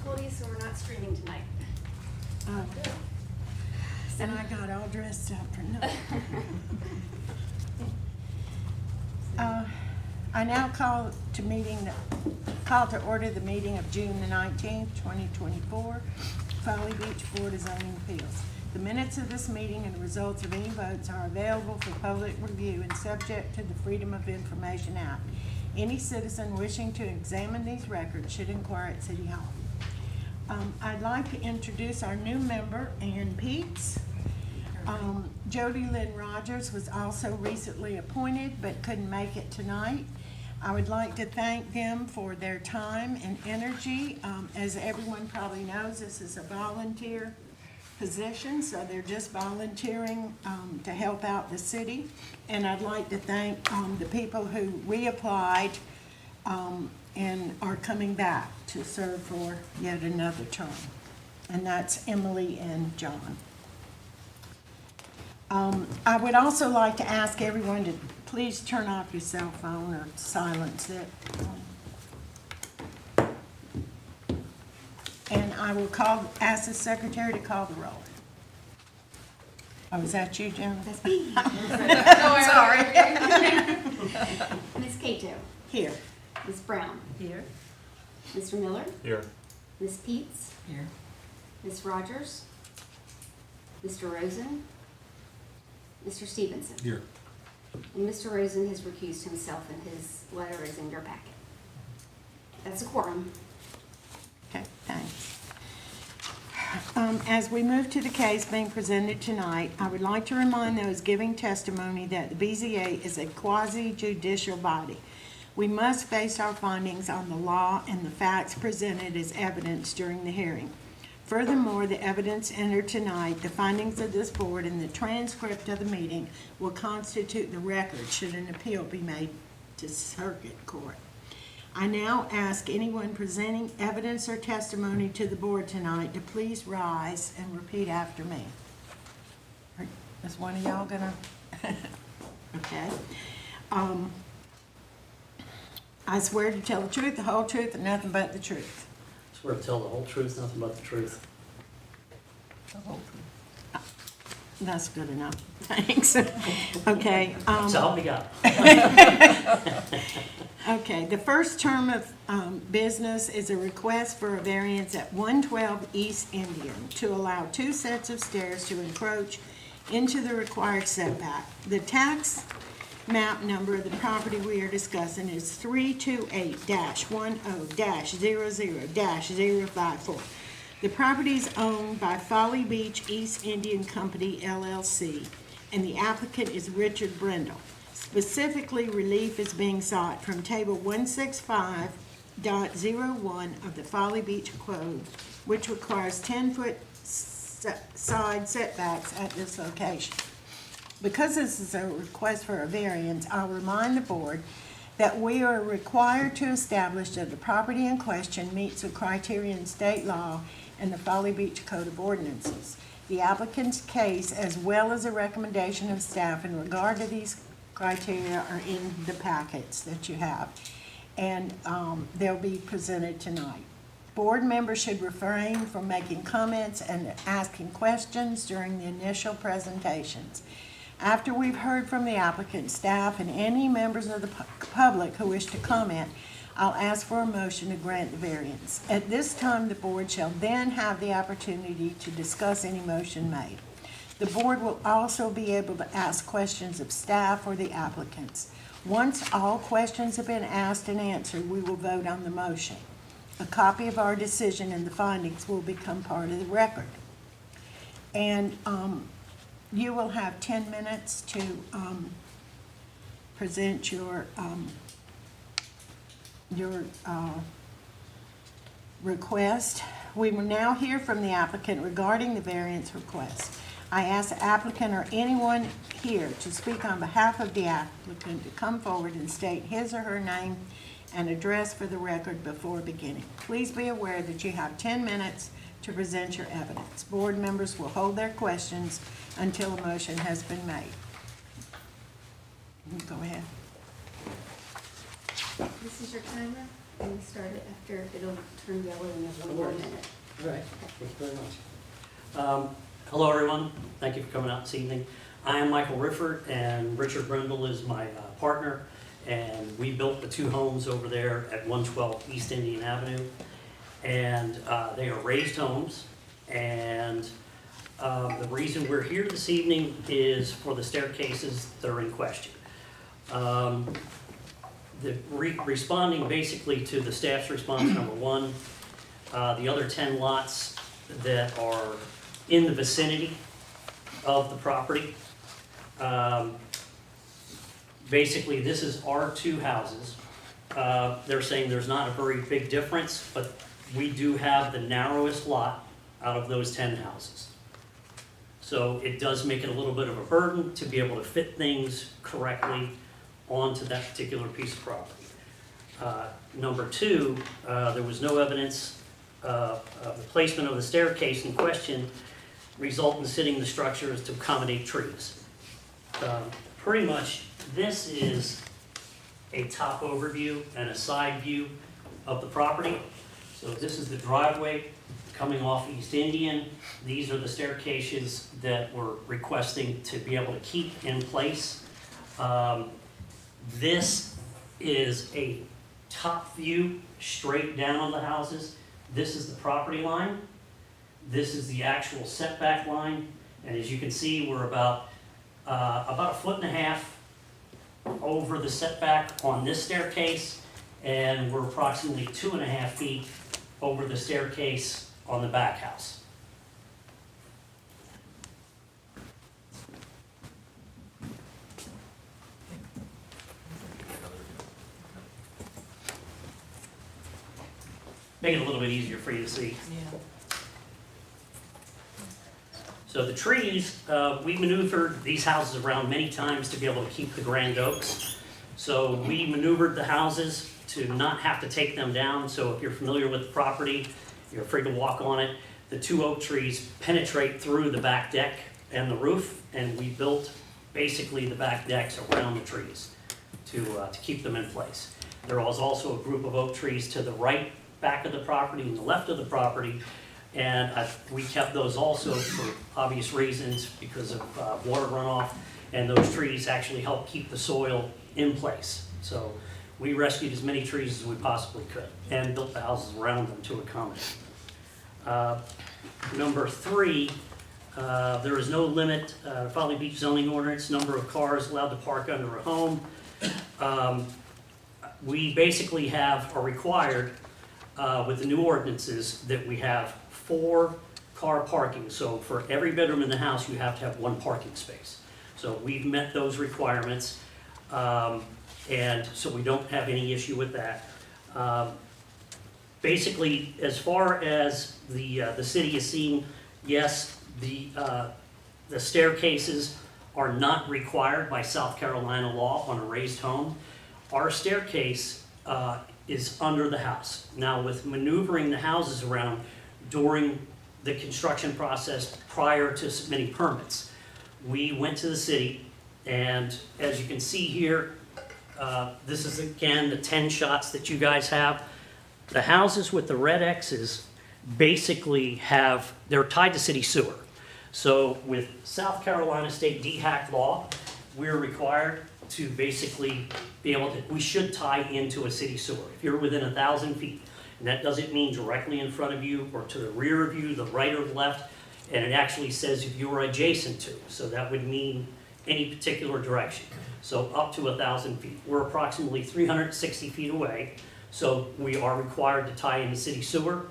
difficulties, so we're not streaming tonight. Oh, good. And I got all dressed up for nothing. I now call to order the meeting of June the 19th, 2024, Folly Beach Board of Zoning Appeals. The minutes of this meeting and the results of any votes are available for public review and subject to the Freedom of Information Act. Any citizen wishing to examine these records should inquire at City Hall. I'd like to introduce our new member, Ann Peets. Jody Lynn Rogers was also recently appointed but couldn't make it tonight. I would like to thank them for their time and energy. As everyone probably knows, this is a volunteer position, so they're just volunteering to help out the city. And I'd like to thank the people who reapplied and are coming back to serve for yet another term. And that's Emily and John. I would also like to ask everyone to please turn off your cell phone or silence it. And I will ask the secretary to call the roll. Oh, is that you, Jim? That's me. Sorry. Ms. Cato. Here. Ms. Brown. Here. Mr. Miller. Here. Ms. Peets. Here. Ms. Rogers. Mr. Rosen. Mr. Stevenson. Here. And Mr. Rosen has recused himself, and his letter is in your packet. That's a quorum. Okay, thanks. As we move to the case being presented tonight, I would like to remind those giving testimony that the BZA is a quasi-judicial body. We must base our findings on the law and the facts presented as evidence during the hearing. Furthermore, the evidence entered tonight, the findings of this board, and the transcript of the meeting will constitute the record should an appeal be made to circuit court. I now ask anyone presenting evidence or testimony to the board tonight to please rise and repeat after me. Is one of y'all gonna? Okay. I swear to tell the truth, the whole truth, and nothing but the truth. Swear to tell the whole truth, nothing but the truth. That's good enough. Thanks. Okay. So help me God. Okay, the first term of business is a request for a variance at 112 East Indian to allow 2 sets of stairs to encroach into the required setback. The tax map number of the property we are discussing is 328-10-00-054. The property is owned by Folly Beach East Indian Company, LLC, and the applicant is Richard Brindle. Specifically, relief is being sought from Table 165.01 of the Folly Beach Code, which requires 10-foot side setbacks at this location. Because this is a request for a variance, I'll remind the board that we are required to establish that the property in question meets the criteria in state law and the Folly Beach Code of Ordinances. The applicant's case, as well as a recommendation of staff in regard to these criteria, are in the packets that you have, and they'll be presented tonight. Board members should refrain from making comments and asking questions during the initial presentations. After we've heard from the applicant, staff, and any members of the public who wish to comment, I'll ask for a motion to grant the variance. At this time, the board shall then have the opportunity to discuss any motion made. The board will also be able to ask questions of staff or the applicants. Once all questions have been asked and answered, we will vote on the motion. A copy of our decision and the findings will become part of the record. And you will have 10 minutes to present your request. We will now hear from the applicant regarding the variance request. I ask the applicant or anyone here to speak on behalf of the applicant to come forward and state his or her name and address for the record before beginning. Please be aware that you have 10 minutes to present your evidence. Board members will hold their questions until a motion has been made. Go ahead. This is your timer. And start it after it'll turn yellow in one more worries. minute. All right, thank you very much. Hello, everyone. Thank you for coming out this evening. I am Michael Rifford, and Richard Brindle is my partner, and we built the two homes over there at 112 East Indian Avenue, and they are raised homes, and the reason we're here this evening is for the staircases that are in question. Responding basically to the staff's response, number one, the other 10 lots that are in the vicinity of the property. Basically, this is our two houses. They're saying there's not a very big difference, but we do have the narrowest lot out of those 10 houses. So it does make it a little bit of a burden to be able to fit things correctly onto that particular piece of property. Number two, there was no evidence of the placement of the staircase in question result in sitting the structures to accommodate trees. Pretty much, this is a top overview and a side view of the property. So this is the driveway coming off East Indian. These are the staircases that we're requesting to be able to keep in place. This is a top view straight down on the houses. This is the property line. This is the actual setback line. And as you can see, we're about a foot and a half over the setback on this staircase, and we're approximately 2.5 feet over the staircase on the back house. Make it a little bit easier for you to see. Yeah. So the trees, we maneuvered these houses around many times to be able to keep the grand oaks. So we maneuvered the houses to not have to take them down. So if you're familiar with the property, you're free to walk on it. The two oak trees penetrate through the back deck and the roof, and we built basically the back decks around the trees to keep them in place. There was also a group of oak trees to the right back of the property and the left of the property, and we kept those also for obvious reasons because of water runoff, and those trees actually help keep the soil in place. So we rescued as many trees as we possibly could and built the houses around them to accommodate. Number three, there is no limit, Folly Beach zoning ordinance, number of cars allowed to park under a home. We basically are required with the new ordinances that we have 4 car parking. So for every bedroom in the house, you have to have 1 parking space. So we've met those requirements, and so we don't have any issue with that. Basically, as far as the city is seeing, yes, the staircases are not required by South Carolina law on a raised home. Our staircase is under the house. Now, with maneuvering the houses around during the construction process prior to submitting permits, we went to the city, and as you can see here, this is again the 10 shots that you guys have. The houses with the red X's basically they're tied to city sewer. So with South Carolina State DHAC law, we're required to basically be able to, we should tie into a city sewer. If you're within 1,000 feet, and that doesn't mean directly in front of you or to the rear of you, the right or the left, and it actually says if you are adjacent to, so that would mean any particular direction. So up to 1,000 feet. We're approximately 360 feet away, so we are required to tie into city sewer.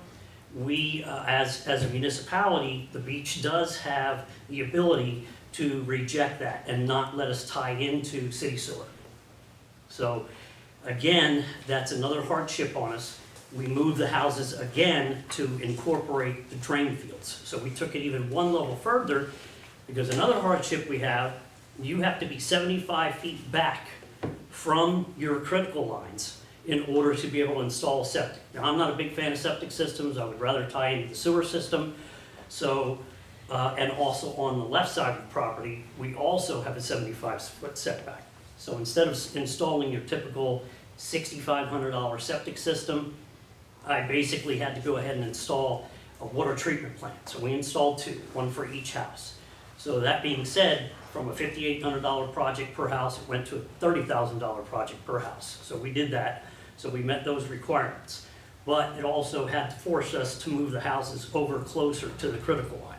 We, as a municipality, the beach does have the ability to reject that and not let us tie into city sewer. So again, that's another hardship on us. We moved the houses again to incorporate the drain fields. So we took it even one level further, because another hardship we have, you have to be 75 feet back from your critical lines in order to be able to install septic. Now, I'm not a big fan of septic systems. I would rather tie into the sewer system. So, and also on the left side of the property, we also have a 75-foot setback. So instead of installing your typical $6,500 septic system. I basically had to go ahead and install a water treatment plant. So we installed two, one for each house. So that being said, from a $5,800 project per house, it went to a $30,000 project per house. So we did that, so we met those requirements. But it also had to force us to move the houses over closer to the critical line.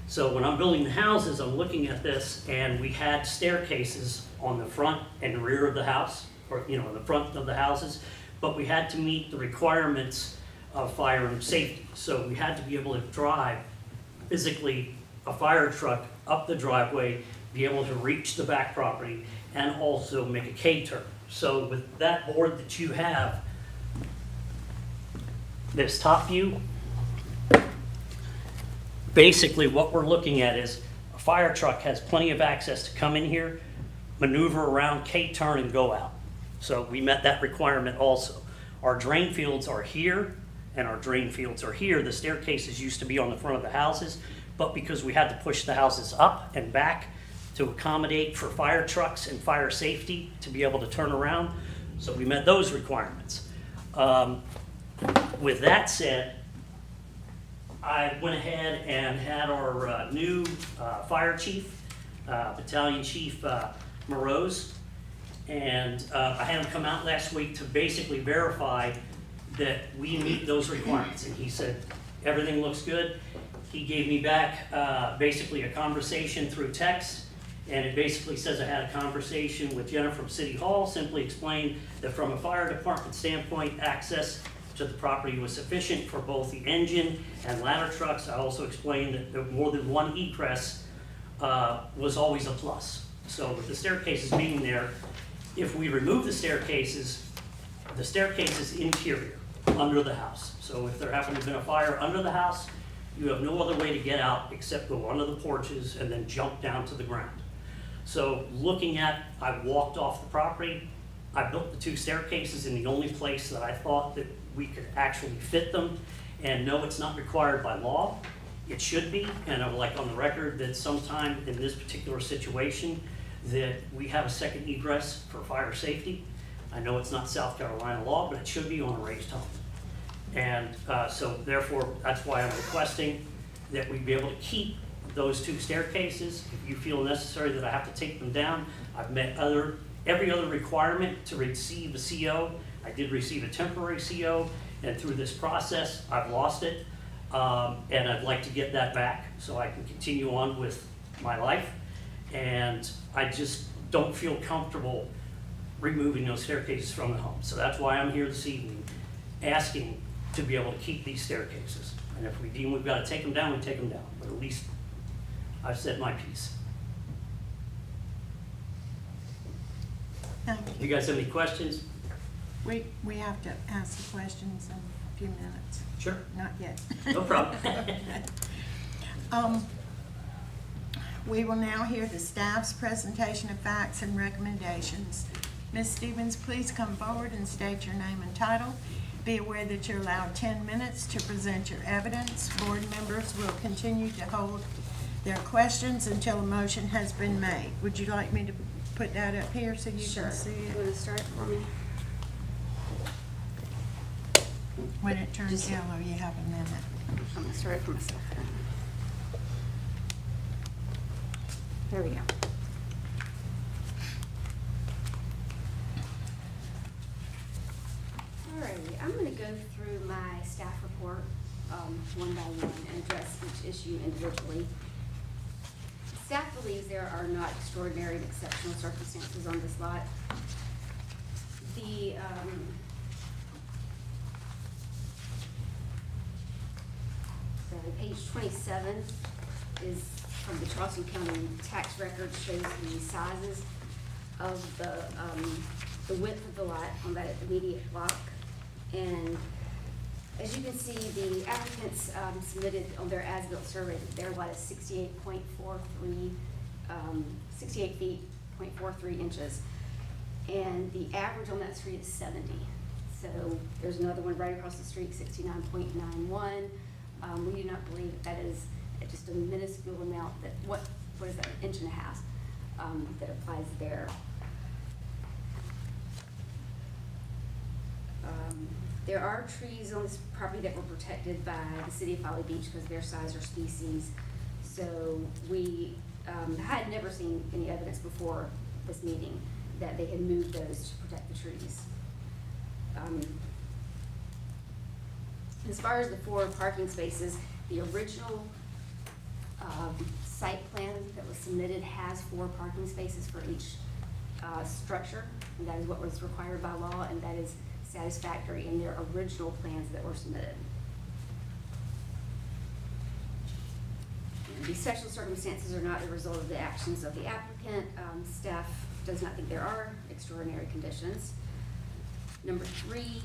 So when I'm building the houses, I'm looking at this, and we had staircases on the front and rear of the house, or, you know, in the front of the houses, but we had to meet the requirements of fire and safety. So we had to be able to drive physically a fire truck up the driveway, be able to reach the back property, and also make a K-turn. So with that board that you have, this top view, basically what we're looking at is a fire truck has plenty of access to come in here, maneuver around, K-turn, and go out. So we met that requirement also. Our drain fields are here, and our drain fields are here. The staircases used to be on the front of the houses, but because we had to push the houses up and back to accommodate for fire trucks and fire safety to be able to turn around, so we met those requirements. With that said, I went ahead and had our new fire chief, Battalion Chief Morose, and I had him come out last week to basically verify that we meet those requirements. And he said, everything looks good. He gave me back basically a conversation through text, and it basically says I had a conversation with Jenna from City Hall, simply explained that from a fire department standpoint, access to the property was sufficient for both the engine and ladder trucks. I also explained that more than one egress was always a plus. So with the staircases being there, if we remove the staircases interior, under the house. So if there happened to have been a fire under the house, you have no other way to get out except go under the porches and then jump down to the ground. So looking at, I walked off the property, I built the two staircases in the only place that I thought that we could actually fit them. And no, it's not required by law. It should be, and I would like on the record that sometime in this particular situation that we have a second egress for fire safety. I know it's not South Carolina law, but it should be on a raised home. And so therefore, that's why I'm requesting that we be able to keep those two staircases. If you feel necessary that I have to take them down, I've met every other requirement to receive a CO. I did receive a temporary CO, and through this process, I've lost it. And I'd like to get that back so I can continue on with my life. And I just don't feel comfortable removing those staircases from the home. So that's why I'm here this evening, asking to be able to keep these staircases. And if we deem we've got to take them down, we take them down. But at least I've said my piece. Thank You you. guys have any questions? We have to ask the questions in a few minutes. Sure. Not yet. No problem. We will now hear the staff's presentation of facts and recommendations. Ms. Stevens, please come forward and state your name and title. Be aware that you're allowed 10 minutes to present your evidence. Board members will continue to hold their questions until a motion has been made. Would you like me to put that up here so you Sure. can see You it? want to start for me? When it turns Just- yellow, you have a minute. I'm going to start it for myself. There we go. Alrighty, I'm going to go through my staff report one by one and address each issue individually. Staff believes there are not extraordinary and exceptional circumstances on this lot. Page 27 is from the Charleston County tax record, shows the sizes of the width of the lot on that immediate block. And as you can see, the applicants submitted on their as-built survey that their lot is 68 feet, .43 inches. And the average on that street is 70. So there's another one right across the street, 69.91. We do not believe that is just a minuscule amount that, what is that, an inch and a half, that applies there. There are trees on this property that were protected by the city of Folly Beach because of their size or species. So we had never seen any evidence before this meeting that they had moved those to protect the trees. As far as the 4 parking spaces, the original site plan that was submitted has 4 parking spaces for each structure, and that is what was required by law, and that is satisfactory in their original plans that were submitted. These special circumstances are not the result of the actions of the applicant. Staff does not think there are extraordinary conditions. Number 3,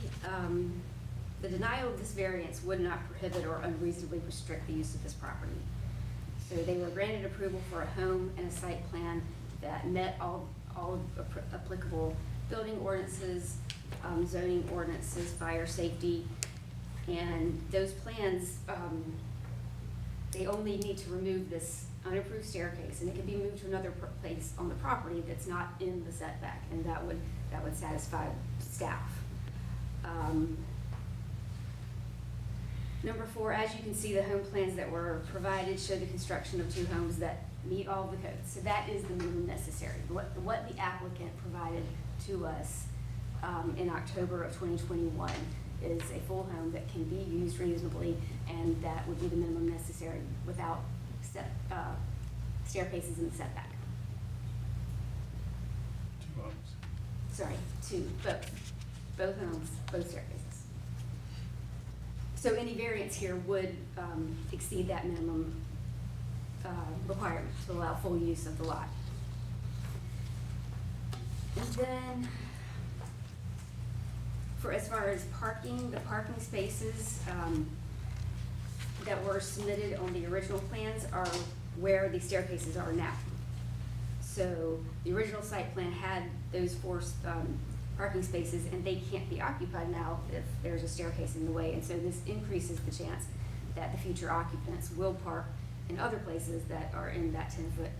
the denial of this variance would not prohibit or unreasonably restrict the use of this property. So they were granted approval for a home and a site plan that met all applicable building ordinances, zoning ordinances, fire safety, and those plans, they only need to remove this unapproved staircase, and it can be moved to another place on the property that's not in the setback, and that would satisfy staff. Number 4, as you can see, the home plans that were provided show the construction of 2 homes that meet all the codes. So that is the minimum necessary. What the applicant provided to us in October of 2021 is a full home that can be used reasonably, and that would be the minimum necessary without staircases in the setback. 2 homes. Sorry, 2, both homes, both staircases. So any variance here would exceed that minimum requirement to allow full use of the lot. And then, for as far as parking, the parking spaces that were submitted on the original plans are where the staircases are now. So the original site plan had those 4 parking spaces, and they can't be occupied now if there's a staircase in the way. And so this increases the chance that the future occupants will park in other places that are in that 10-foot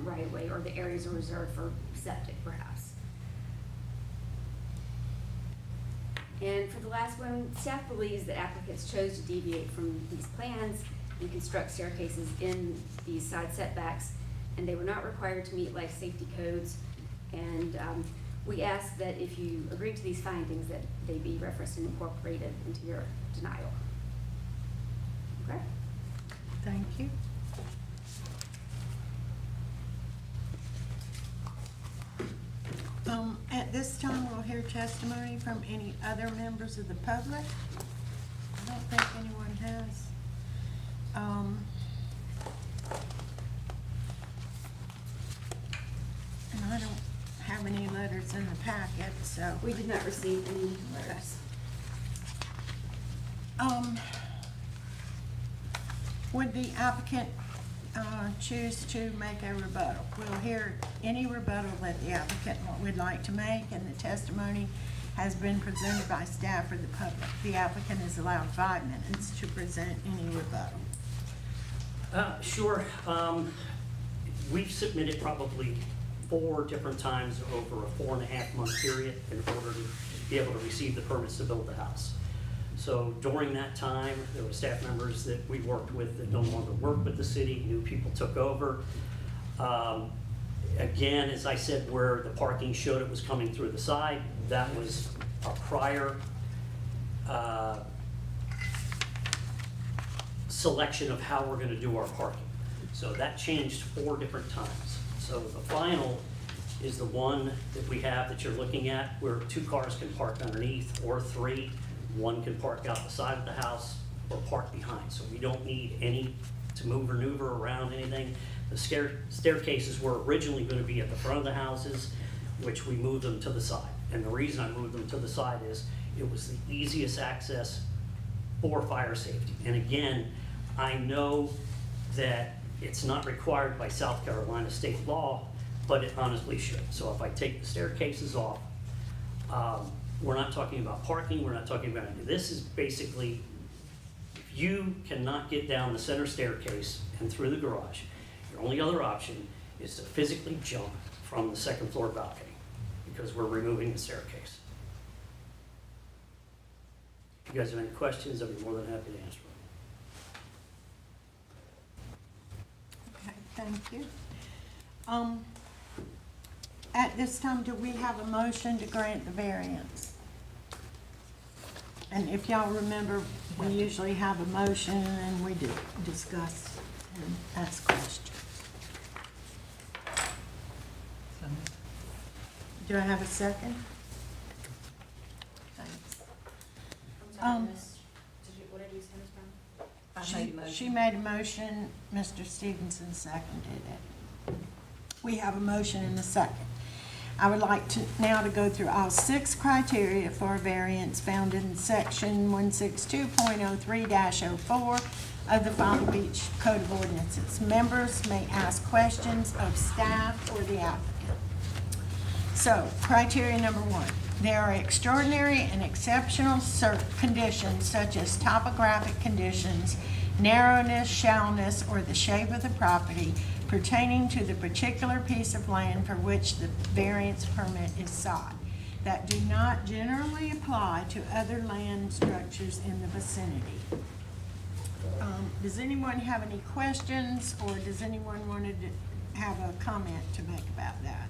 right of way, or the areas are reserved for septic perhaps. And for the last one, staff believes that applicants chose to deviate from these plans and construct staircases in these side setbacks, and they were not required to meet life safety codes. And we ask that if you agree to these findings, that they be referenced and incorporated into your denial. Okay? Thank you. At this time, we'll hear testimony from any other members of the public. I don't think anyone has. And I don't have any letters in the packet, so. We did not receive any letters. Would the applicant choose to make a rebuttal? We'll hear any rebuttal that the applicant would like to make, and the testimony has been presented by staff or the public. The applicant is allowed 5 minutes to present any rebuttal. Sure. We've submitted probably 4 different times over a 4.5-month period in order to be able to receive the permits to build the house. So during that time, there were staff members that we worked with that no longer work with the city, new people took over. Again, as I said, where the parking showed it was coming through the side, that was a prior selection of how we're gonna do our parking. So that changed 4 different times. So the final is the one that we have that you're looking at, where 2 cars can park underneath, or 3. 1 can park out the side of the house or park behind. So we don't need any to move or maneuver around anything. The staircases were originally going to be at the front of the houses, which we moved them to the side. And the reason I moved them to the side is it was the easiest access for fire safety. And again, I know that it's not required by South Carolina state law, but it honestly should. So if I take the staircases off, we're not talking about parking, we're not talking about anything. This is basically, if you cannot get down the center staircase and through the garage, your only other option is to physically jump from the 2nd floor balcony, because we're removing the staircase. If you guys have any questions, I'd be more than happy to answer them. Okay, thank you. At this time, do we have a motion to grant the variance? And if y'all remember, we usually have a motion and we do discuss and ask questions. Do I have a second? Thanks. I'm sorry, Miss, what did you say, Ms. Brown? She made a motion, Mr. Stevenson seconded it. We have a motion and a second. I would like to now to go through all 6 criteria for a variance found in section 162.03-04 of the Folly Beach Code of Ordinances. Members may ask questions of staff or the applicant. So, criteria number 1. There are extraordinary and exceptional conditions such as topographic conditions, narrowness, shallowness, or the shape of the property pertaining to the particular piece of land for which the variance permit is sought, that do not generally apply to other land structures in the vicinity. Does anyone have any questions, or does anyone want to have a comment to make about that?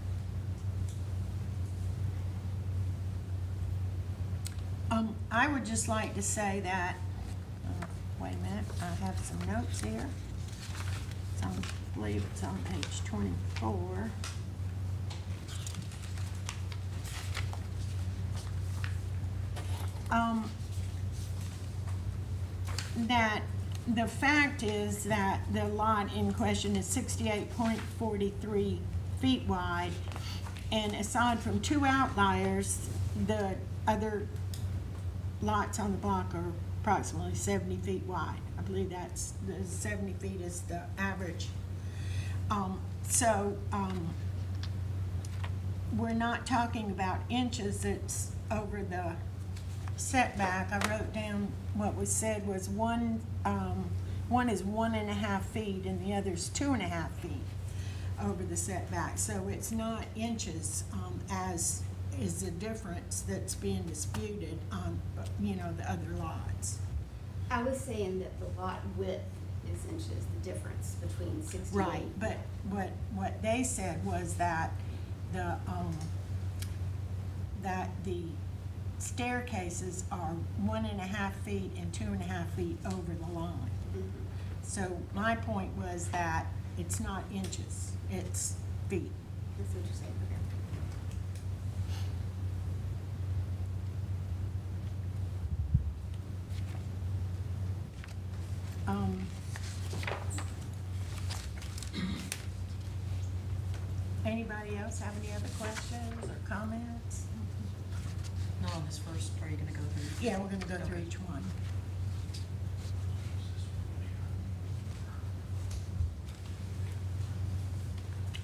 I would just like to say that, wait a minute, I have some notes here. I believe it's on page 24. That the fact is that the lot in question is 68.43 feet wide, and aside from 2 outliers, the other lots on the block are approximately 70 feet wide. I believe that's, the 70 feet is the average. We're not talking about inches, it's over the setback. I wrote down what was said was one is 1.5 feet and the other's 2.5 feet over the setback. So it's not inches, as is the difference that's being disputed on, the other lots. I was saying that the lot width is inches, the difference between 68. Right, but what they said was that the staircases are 1.5 feet and 2.5 feet over the line. Mhm. So my point was that it's not inches, it's feet. That's what you're saying, okay. Anybody else have any other questions or comments? Not on this first, are you gonna go through? Yeah, we're gonna go through Okay. each one.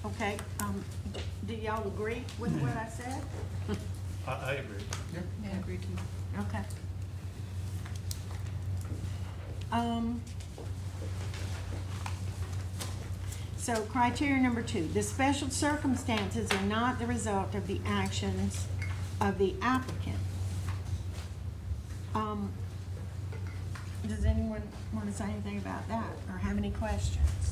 Okay, do y'all agree with what I said? I agree. Yeah, I agree too. Okay. So criteria number 2, the special circumstances are not the result of the actions of the applicant. Does anyone want to say anything about that or have any questions?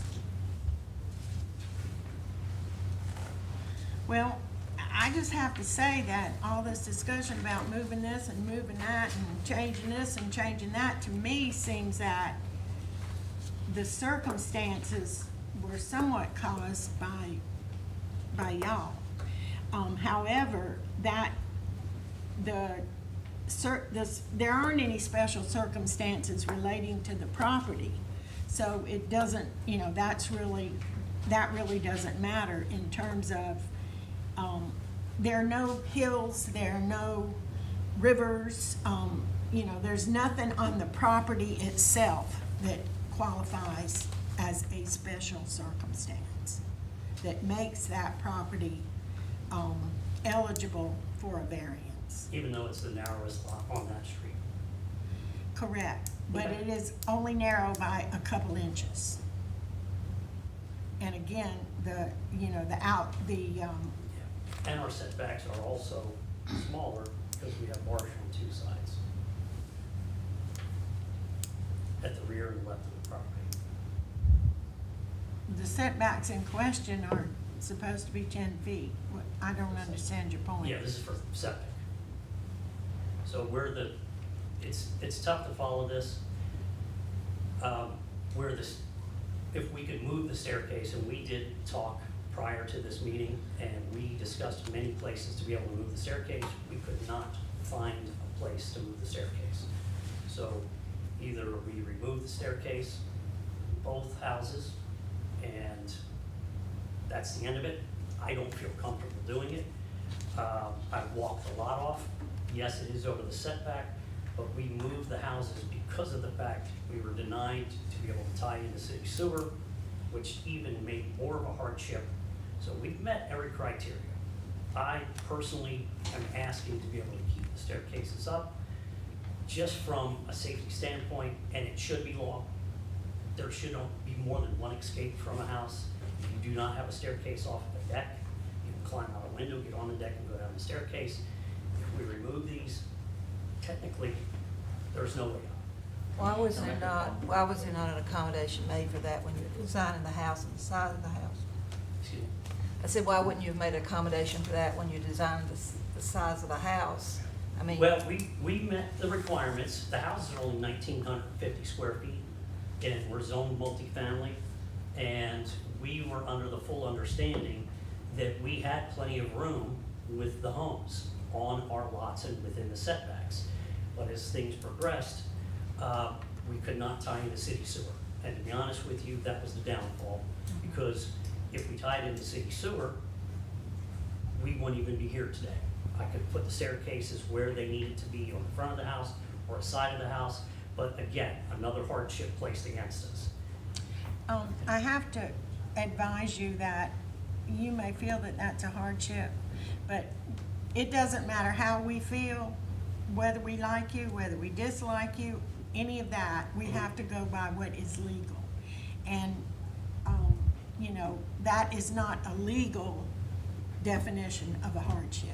Well, I just have to say that all this discussion about moving this and moving that and changing this and changing that, to me seems that the circumstances were somewhat caused by y'all. However, that there aren't any special circumstances relating to the property. So it doesn't, that really doesn't matter in terms of, there are no hills, there are no rivers, there's nothing on the property itself that qualifies as a special circumstance that makes that property eligible for a variance. Even though it's the narrowest lot on that street. Correct, but Okay. it is only narrow by a couple inches. And again, And our setbacks are also smaller because we have marsh on 2 sides. at the rear and left of the property. The setbacks in question are supposed to be 10 feet. I don't understand your point. Yeah, this is for septic. So it's tough to follow this. If we could move the staircase, and we did talk prior to this meeting, and we discussed many places to be able to move the staircase, we could not find a place to move the staircase. So either we remove the staircase, both houses, and that's the end of it. I don't feel comfortable doing it. I've walked the lot off. Yes, it is over the setback, but we moved the houses because of the fact we were denied to be able to tie into city sewer, which even made more of a hardship. So we've met every criteria. I personally am asking to be able to keep the staircases up, just from a safety standpoint, and it should be law. There should not be more than one escape from a house. If you do not have a staircase off of the deck, you can climb out a window, get on the deck, and go down the staircase. If we remove these, technically, there's no way out. Why was there not an accommodation made for that when you were designing the house and the size of the house? Excuse me. I said, why wouldn't you have made an accommodation for that when you designed the size of the house? I mean. Well, we met the requirements. The houses are only 1,950 square feet, and we're zoned multifamily. And we were under the full understanding that we had plenty of room with the homes on our lots and within the setbacks. But as things progressed, we could not tie into city sewer. And to be honest with you, that was the downfall, because if we tied into city sewer, we wouldn't even be here today. I could put the staircases where they needed to be on the front of the house or a side of the house, but again, another hardship placed against us. I have to advise you that you may feel that that's a hardship, but it doesn't matter how we feel, whether we like you, whether we dislike you, any of that, we have to go by what is legal. And, you know, that is not a legal definition of a hardship.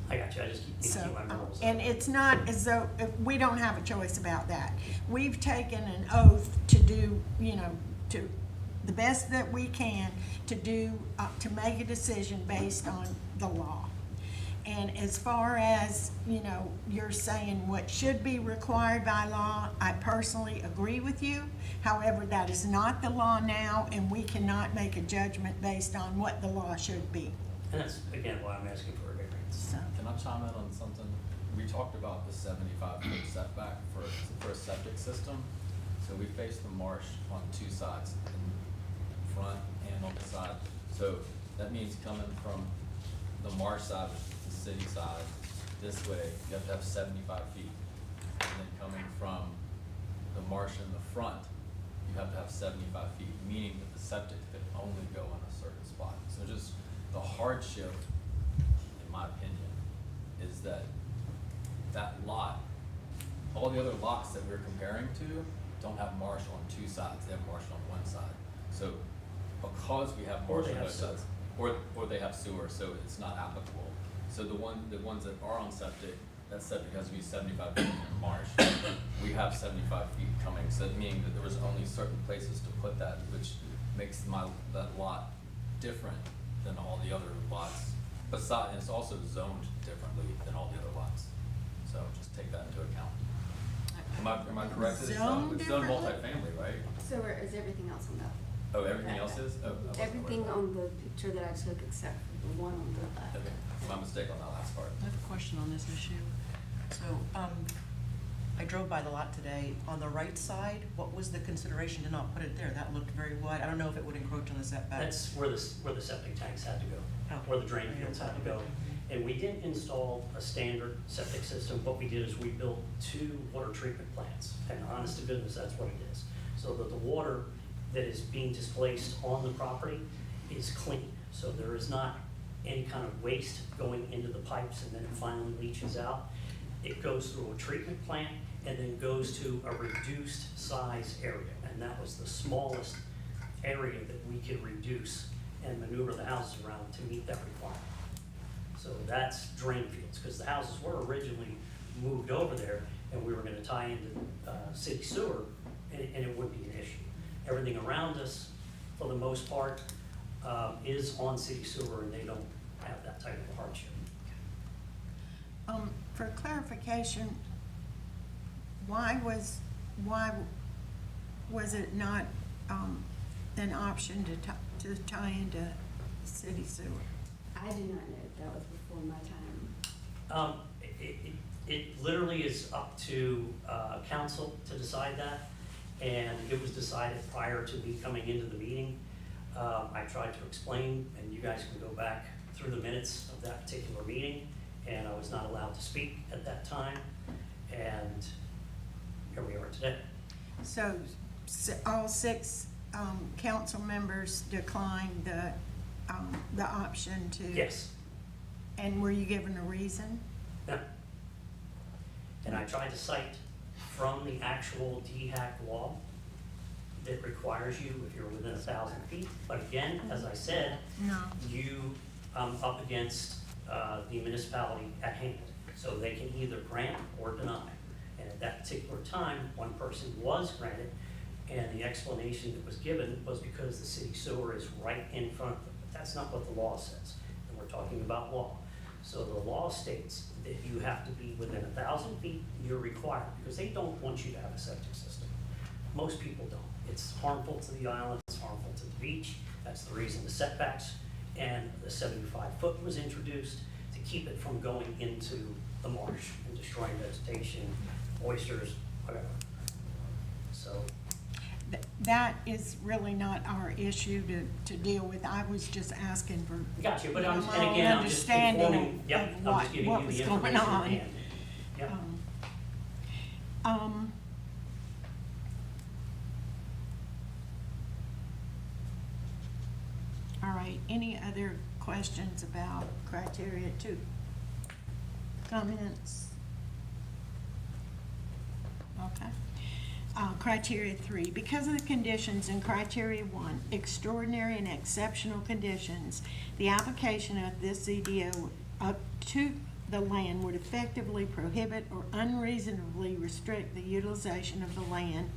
I got you, I just need to So, keep my rules. and it's not as though, we don't have a choice about that. We've taken an oath to do, you know, to the best that we can to do, to make a decision based on the law. And as far as, you know, you're saying what should be required by law, I personally agree with you. However, that is not the law now, and we cannot make a judgment based on what the law should be. And that's, again, why I'm asking for a variance. So, Can I chime in on something? We talked about the 75-foot setback for a septic system. So we face the marsh on two sides, in front and on the side. So that means coming from the marsh side, which is the city side, this way, you have to have 75 feet. And then coming from the marsh in the front, you have to have 75 feet, meaning that the septic could only go in a certain spot. So just the hardship, in my opinion, is that lot, all the other lots that we're comparing to don't have marsh on two sides, they have marsh on one side. So because we have Or marsh they on have both sides, or they have sewer, so it's not applicable. So the ones that are on septic, that septic has to be 75 feet in marsh. We have 75 feet coming, so meaning that there was only certain places to put that, which makes that lot different than all the other lots. Besides, and it's also zoned differently than all the other lots. So just take that into account. Am I correct? It's Zoned zoned differently? multifamily, right? So is everything else on that? Oh, everything else is? Oh, I wasn't aware of Everything that. on the picture that I took except for the one on the left. Okay, my mistake on that last part. I have a question on this issue. So, I drove by the lot today. On the right side, what was the consideration to not put it there? That looked very wide. I don't know if it would encroach on the setback. That's where the septic tanks had to go, Oh. where the drain fields had to go. And we didn't install a standard septic system. What we did is we built 2 water treatment plants. And honest to goodness, that's what it is. So that the water that is being displaced on the property is clean. So there is not any kind of waste going into the pipes and then it finally leaches out. It goes through a treatment plant and then goes to a reduced size area. And that was the smallest area that we could reduce and maneuver the houses around to meet that requirement. So that's drain fields, because the houses were originally moved over there and we were gonna tie into city sewer, and it wouldn't be an issue. Everything around us, for the most part, is on city sewer, and they don't have that type of hardship. For clarification, why was it not, an option to tie into city sewer? I do not know, that was before my time. It literally is up to council to decide that, and it was decided prior to me coming into the meeting. I tried to explain, and you guys can go back through the minutes of that particular meeting, and I was not allowed to speak at that time, and here we are today. So, all six, council members declined the option to? Yes. And were you given a reason? No. And I tried to cite from the actual DHAC law that requires you, if you're within 1,000 feet, but again, as I said, No. you, up against the municipality at hand. So they can either grant or deny. And at that particular time, one person was granted, and the explanation that was given was because the city sewer is right in front of them. But that's not what the law says, and we're talking about law. So the law states that you have to be within 1,000 feet, you're required, because they don't want you to have a septic system. Most people don't. It's harmful to the island, it's harmful to the beach. That's the reason the setbacks and the 75-foot was introduced, to keep it from going into the marsh and destroying vegetation, oysters, whatever. So, That is really not our issue to deal with. I was just asking for got you, but I'm, my and own again, I'm just understanding informing, yep, of I'm just giving what you was the going information on. at hand. Yep. All right, any other questions about criteria 2? Comments? Okay. Criteria 3, because of the conditions in criteria 1, extraordinary and exceptional conditions, the application of this ZDO up to the land would effectively prohibit or unreasonably restrict the utilization of the land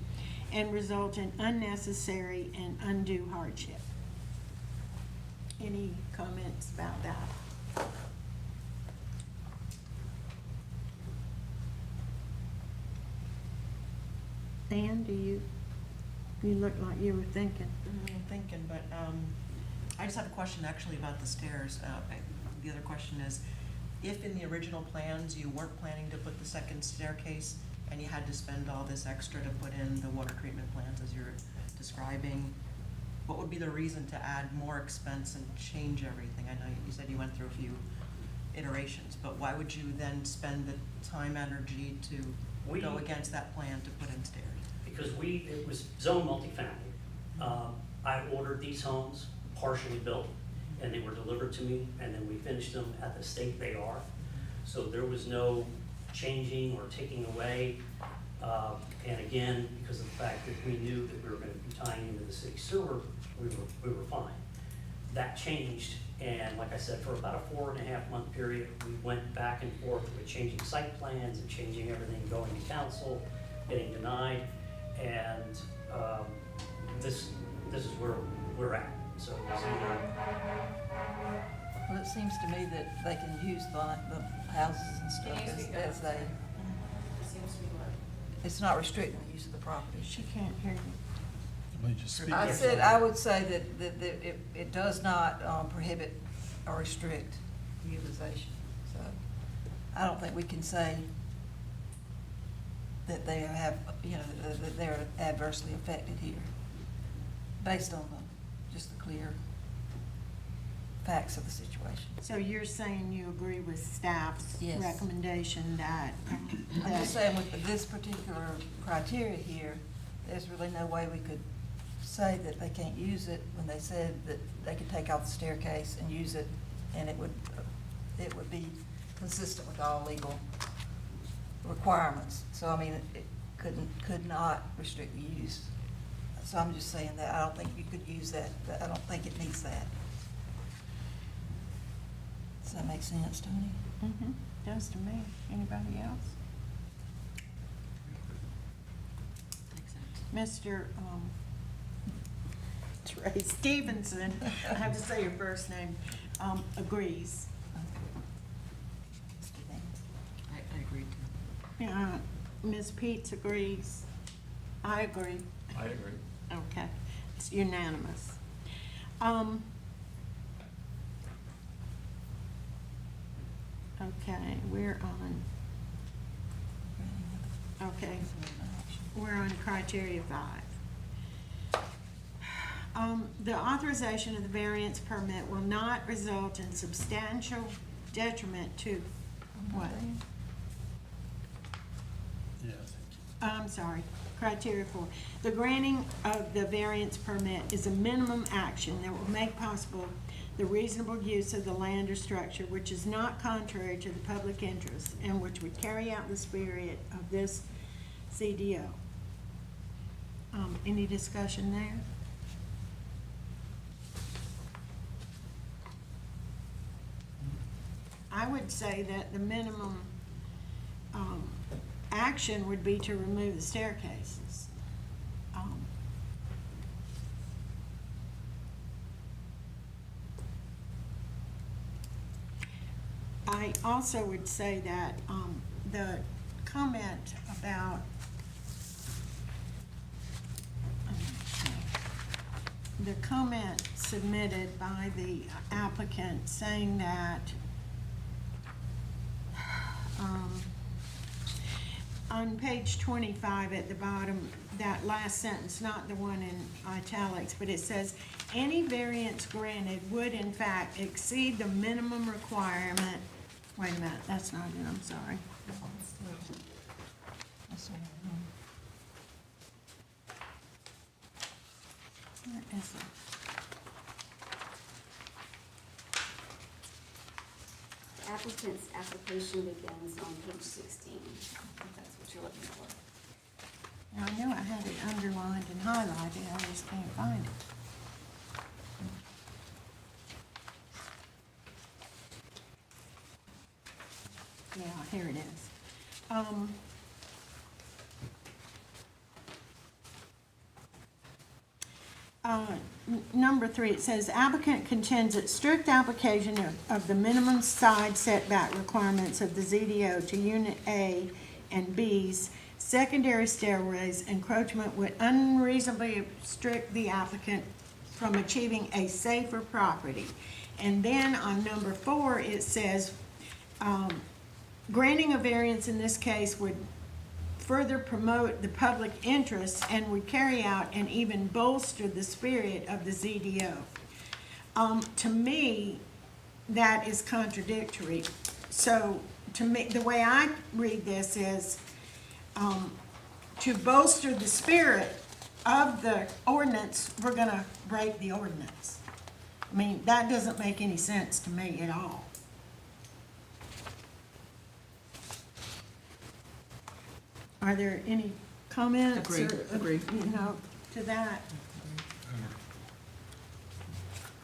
and result in unnecessary and undue hardship. Any comments about that? Dan, you look like you were thinking. I'm thinking, but I just have a question actually about the stairs. The other question is, if in the original plans you weren't planning to put the second staircase and you had to spend all this extra to put in the water treatment plants as you're describing, what would be the reason to add more expense and change everything? I know you said you went through a few iterations, but why would you then spend the time, energy to go against that plan to put in stairs? Because it was zone multifamily. I ordered these homes partially built, and they were delivered to me, and then we finished them at the state they are. So there was no changing or taking away. And again, because of the fact that we knew that we were gonna be tying into the city sewer, we were fine. That changed, and like I said, for about a 4.5-month period, we went back and forth with changing site plans and changing everything, going to council, getting denied, and this is where we're at. So it's either, Well, it seems to me that they can use the houses and stuff as they, it's not restricting the use of the property. She can't hear you. Let me just speak. I would say that it does not prohibit or restrict utilization. So I don't think we can say that they have, that they're adversely affected here, based on just the clear facts of the situation. So you're saying you agree with staff's Yes. recommendation that, I'm just saying with this particular criteria here, there's really no way we could say that they can't use it when they said that they could take off the staircase and use it, and it would be consistent with all legal requirements. So, I mean, it could not restrict the use. So I'm just saying that I don't think you could use that, I don't think it needs that. Does that make sense, Tony? mm-hmm, does to me. Anybody else? Makes sense. Mr. it's Ray Stevenson, I have to say your first name, agrees. Mr. Dan. I agree too. Yeah, Ms. Peets agrees. I agree. I agree. Okay, it's unanimous. Okay, we're on, okay, we're on criteria 5. The authorization of the variance permit will not result in substantial detriment to, what? Yeah, thank you. I'm sorry, criteria 4. The granting of the variance permit is a minimum action that will make possible the reasonable use of the land or structure which is not contrary to the public interest and which would carry out the spirit of this CDO. Any discussion there? I would say that the minimum, action would be to remove the staircases. I also would say that, the comment about, the comment submitted by the applicant saying that, on page 25 at the bottom, that last sentence, not the one in italics, but it says, any variance granted would in fact exceed the minimum requirement. Wait a minute, that's not it, I'm sorry. That's all. Where is it? The applicant's application begins on page 16, if that's what you're looking for. Now, I know I had it underlined and highlighted, I just can't find it. Yeah, here it is. Number 3, it says applicant contends that strict application of the minimum side setback requirements of the ZDO to Unit A and B's secondary stairways encroachment would unreasonably restrict the applicant from achieving a safer property. And then on number 4, it says, granting a variance in this case would further promote the public interest and would carry out and even bolster the spirit of the ZDO. To me, that is contradictory. So, to me, the way I read this is, to bolster the spirit of the ordinance, we're gonna break the ordinance. I mean, that doesn't make any sense to me at all. Are there any comments? Agreed, or, agreed. You know, to that?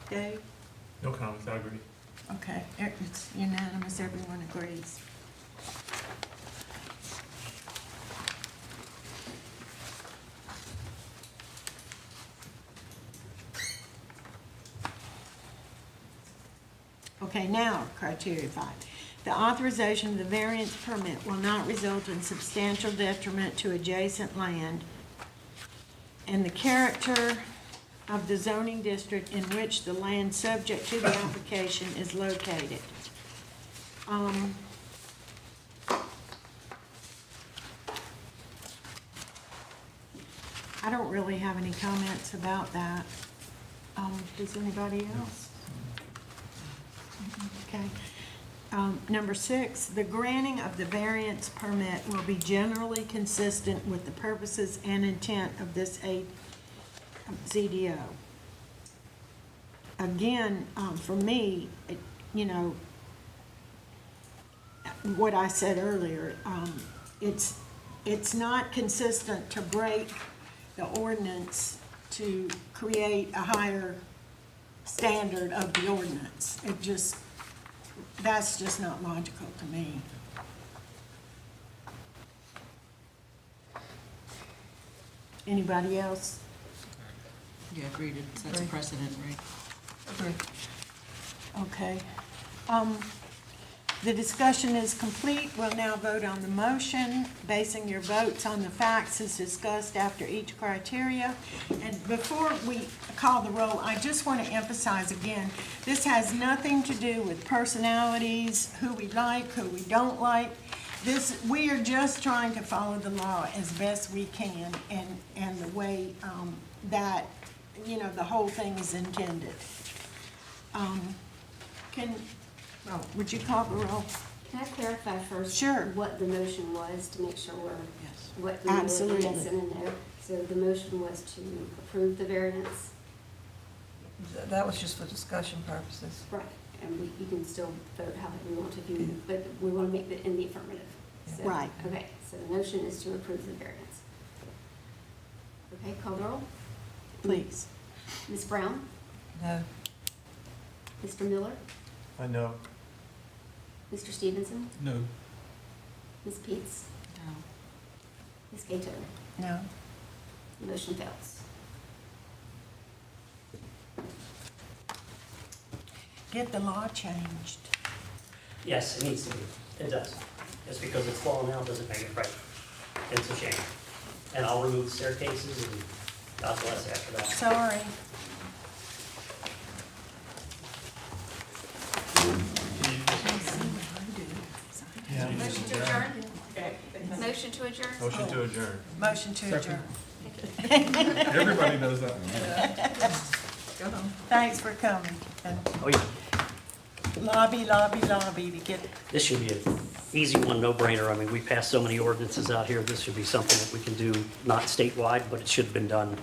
Dave? No comments, I agree. Okay, it's unanimous, everyone agrees. Okay, now, criteria 5. The authorization of the variance permit will not result in substantial detriment to adjacent land and the character of the zoning district in which the land subject to the application is located. I don't really have any comments about that. Does anybody else? Okay. Number 6, the granting of the variance permit will be generally consistent with the purposes and intent of this ZDO. Again, for me, you know, what I said earlier, it's not consistent to break the ordinance to create a higher standard of the ordinance. That's just not logical to me. Anybody else? Yeah, agreed, it sets a precedent, right? Agree. Okay. The discussion is complete. We'll now vote on the motion, basing your votes on the facts as discussed after each criteria. And before we call the roll, I just want to emphasize again, this has nothing to do with personalities, who we like, who we don't like. We are just trying to follow the law as best we can and the way that, the whole thing is intended. Would you call the roll? Can I clarify first? Sure. What the motion was to make sure Yes. what we know, Absolutely. yes and a no? So the motion was to approve the variance? That was just for discussion purposes. Right. And you can still vote however you want to do, but we want to make it in the affirmative. So- Right. Okay, so the motion is to approve the variance. Okay, call the roll. Please. Ms. Brown? No. Mr. Miller? I know. Mr. Stevenson? No. Ms. Peets? No. Ms. Gato? No. The motion fails. Get the law changed. Yes, it needs to be. It does. Just because it's falling out doesn't make it right. It's a shame. And I'll remove the staircases and God bless after that. Sorry. Yeah. Motion to adjourn? Motion to adjourn? Motion to adjourn. Motion to adjourn. Everybody knows that one. Go home. Thanks for coming. And Oh, yeah. lobby to get, This should be an easy one, no-brainer. I mean, we passed so many ordinances out here. This should be something that we can do, not statewide, but it should have been done